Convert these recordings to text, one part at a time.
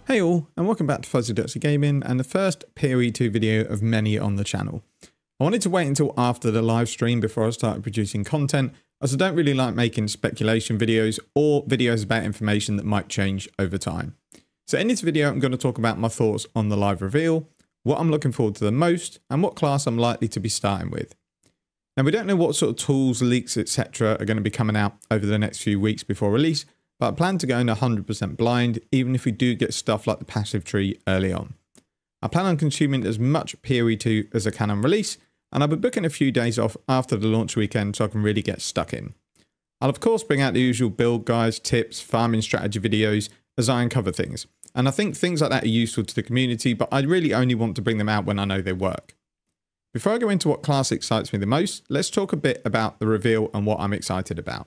Hey all, and welcome back to Fuzzy Dirty Gaming and the first POE 2 video of many on the channel. I wanted to wait until after the live stream before I started producing content, as I don't really like making speculation videos or videos about information that might change over time. So in this video, I'm going to talk about my thoughts on the live reveal, what I'm looking forward to the most, and what class I'm likely to be starting with. Now, we don't know what sort of tools, leaks, etc. are going to be coming out over the next few weeks before release, but I plan to go in 100% blind, even if we do get stuff like the passive tree early on. I plan on consuming as much POE 2 as I can on release, and I'll be booking a few days off after the launch weekend so I can really get stuck in. I'll of course bring out the usual build guides, tips, farming strategy videos as I uncover things, and I think things like that are useful to the community, but I really only want to bring them out when I know they work. Before I go into what class excites me the most, let's talk a bit about the reveal and what I'm excited about.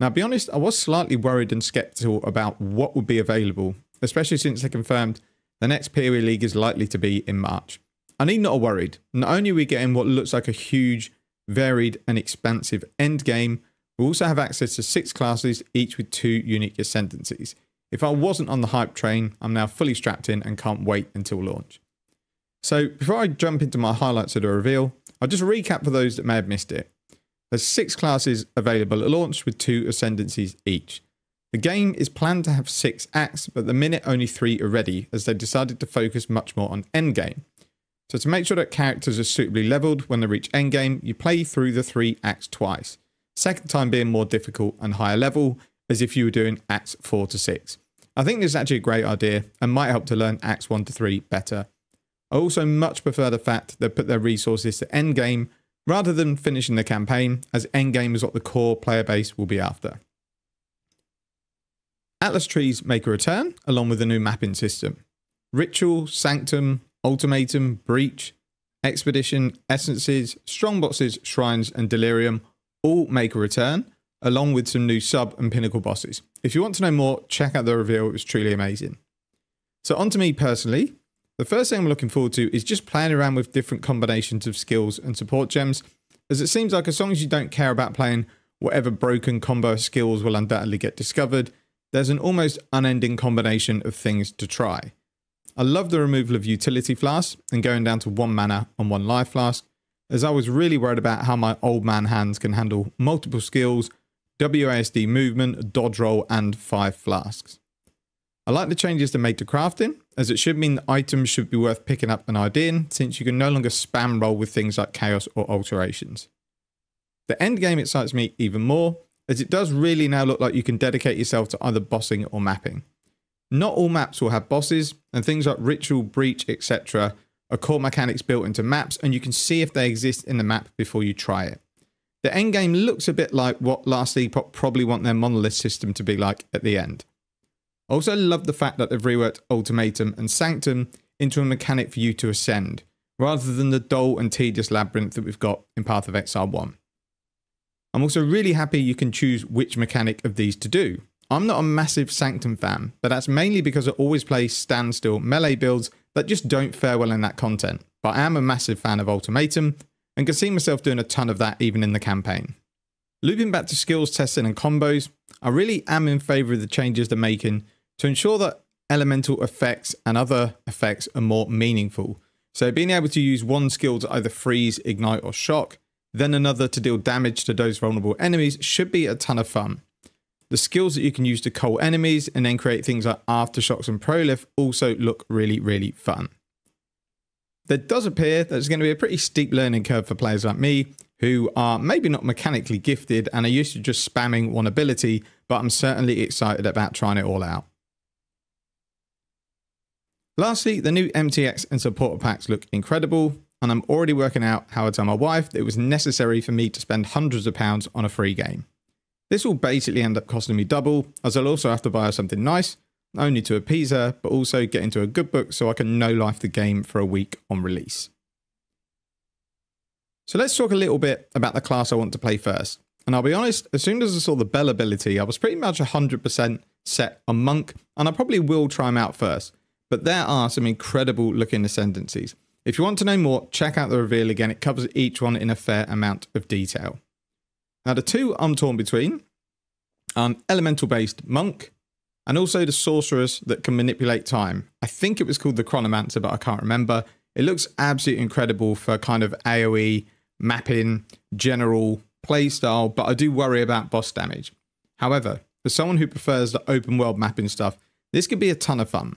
Now, to be honest, I was slightly worried and skeptical about what would be available, especially since they confirmed the next POE League is likely to be in March. I need not worried. Not only are we getting what looks like a huge, varied and expansive end game, we also have access to 6 classes, each with 2 unique ascendancies. If I wasn't on the hype train, I'm now fully strapped in and can't wait until launch. So before I jump into my highlights of the reveal, I'll just recap for those that may have missed it. There's 6 classes available at launch with 2 ascendancies each. The game is planned to have 6 acts, but at the minute only 3 are ready, as they decided to focus much more on endgame. So to make sure that characters are suitably leveled when they reach endgame, you play through the 3 acts twice. Second time being more difficult and higher level, as if you were doing acts 4 to 6. I think this is actually a great idea and might help to learn acts 1 to 3 better. I also much prefer the fact they put their resources to endgame rather than finishing the campaign, as endgame is what the core player base will be after. Atlas trees make a return, along with a new mapping system. Ritual, Sanctum, Ultimatum, Breach, Expedition, Essences, Strongboxes, Shrines, and Delirium all make a return, along with some new sub and pinnacle bosses. If you want to know more, check out the reveal, it was truly amazing. So on to me personally. The first thing I'm looking forward to is just playing around with different combinations of skills and support gems, as it seems like as long as you don't care about playing whatever broken combo skills will undoubtedly get discovered, there's an almost unending combination of things to try. I love the removal of utility flasks and going down to 1 mana and 1 life flask, as I was really worried about how my old man hands can handle multiple skills, WASD movement, dodge roll, and 5 flasks. I like the changes they made to crafting, as it should mean that items should be worth picking up and IDing, since you can no longer spam roll with things like chaos or alterations. The end game excites me even more, as it does really now look like you can dedicate yourself to either bossing or mapping. Not all maps will have bosses, and things like Ritual, Breach, etc. are core mechanics built into maps, and you can see if they exist in the map before you try it. The end game looks a bit like what Last League probably want their monolith system to be like at the end. I also love the fact that they've reworked Ultimatum and Sanctum into a mechanic for you to ascend, rather than the dull and tedious labyrinth that we've got in Path of Exile 1. I'm also really happy you can choose which mechanic of these to do. I'm not a massive Sanctum fan, but that's mainly because I always play standstill melee builds that just don't fare well in that content, but I am a massive fan of Ultimatum, and can see myself doing a ton of that even in the campaign. Looping back to skills testing and combos, I really am in favour of the changes they're making to ensure that elemental effects and other effects are more meaningful. So being able to use one skill to either freeze, ignite or shock, then another to deal damage to those vulnerable enemies should be a ton of fun. The skills that you can use to cull enemies and then create things like aftershocks and prolif also look really fun. There does appear that there's going to be a pretty steep learning curve for players like me, who are maybe not mechanically gifted and are used to just spamming one ability, but I'm certainly excited about trying it all out. Lastly, the new MTX and supporter packs look incredible, and I'm already working out how to tell my wife that it was necessary for me to spend hundreds of pounds on a free game. This will basically end up costing me double, as I'll also have to buy her something nice, not only to appease her, but also get into a good book so I can no-life the game for a week on release. So let's talk a little bit about the class I want to play first. And I'll be honest, as soon as I saw the Bell ability, I was pretty much 100% set on Monk, and I probably will try him out first. But there are some incredible looking ascendancies. If you want to know more, check out the reveal again. It covers each one in a fair amount of detail. Now the 2 I'm torn between are an elemental based Monk and also the sorceress that can manipulate time. I think it was called the Chronomancer, but I can't remember. It looks absolutely incredible for kind of AoE, mapping, general playstyle, but I do worry about boss damage. However, for someone who prefers the open world mapping stuff, this could be a ton of fun.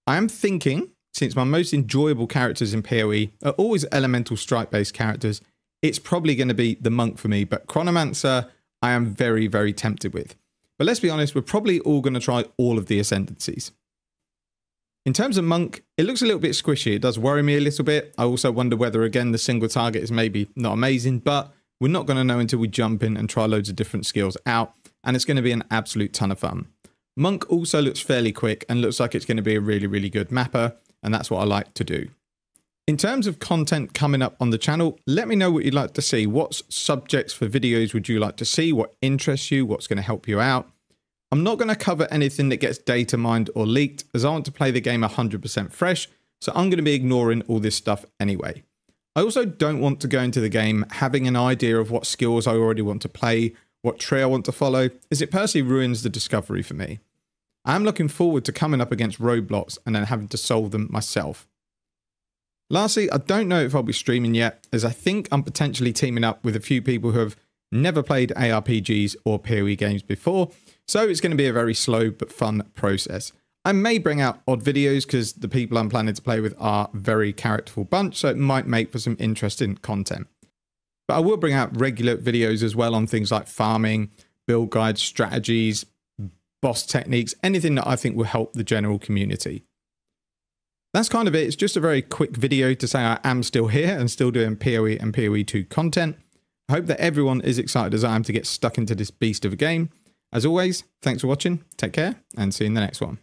I am thinking, since my most enjoyable characters in PoE are always elemental strike based characters, it's probably going to be the monk for me, but Chronomancer I am very, very tempted with. But let's be honest, we're probably all going to try all of the ascendancies. In terms of monk, it looks a little bit squishy. It does worry me a little bit. I also wonder whether, again, the single target is maybe not amazing, but we're not going to know until we jump in and try loads of different skills out, and it's going to be an absolute ton of fun. Monk also looks fairly quick and looks like it's going to be a really, really good mapper, and that's what I like to do. In terms of content coming up on the channel, let me know what you'd like to see. What subjects for videos would you like to see? What interests you? What's going to help you out? I'm not going to cover anything that gets data mined or leaked, as I want to play the game 100% fresh, so I'm going to be ignoring all this stuff anyway. I also don't want to go into the game having an idea of what skills I already want to play, what tree I want to follow, as it personally ruins the discovery for me. I'm looking forward to coming up against roadblocks and then having to solve them myself. Lastly, I don't know if I'll be streaming yet, as I think I'm potentially teaming up with a few people who have never played ARPGs or PoE games before, so it's going to be a very slow but fun process. I may bring out odd videos because the people I'm planning to play with are a very characterful bunch, so it might make for some interesting content. But I will bring out regular videos as well on things like farming, build guides, strategies, boss techniques, anything that I think will help the general community. That's kind of it. It's just a very quick video to say I am still here and still doing PoE and PoE 2 content. I hope that everyone is excited as I am to get stuck into this beast of a game. As always, thanks for watching, take care, and see you in the next one.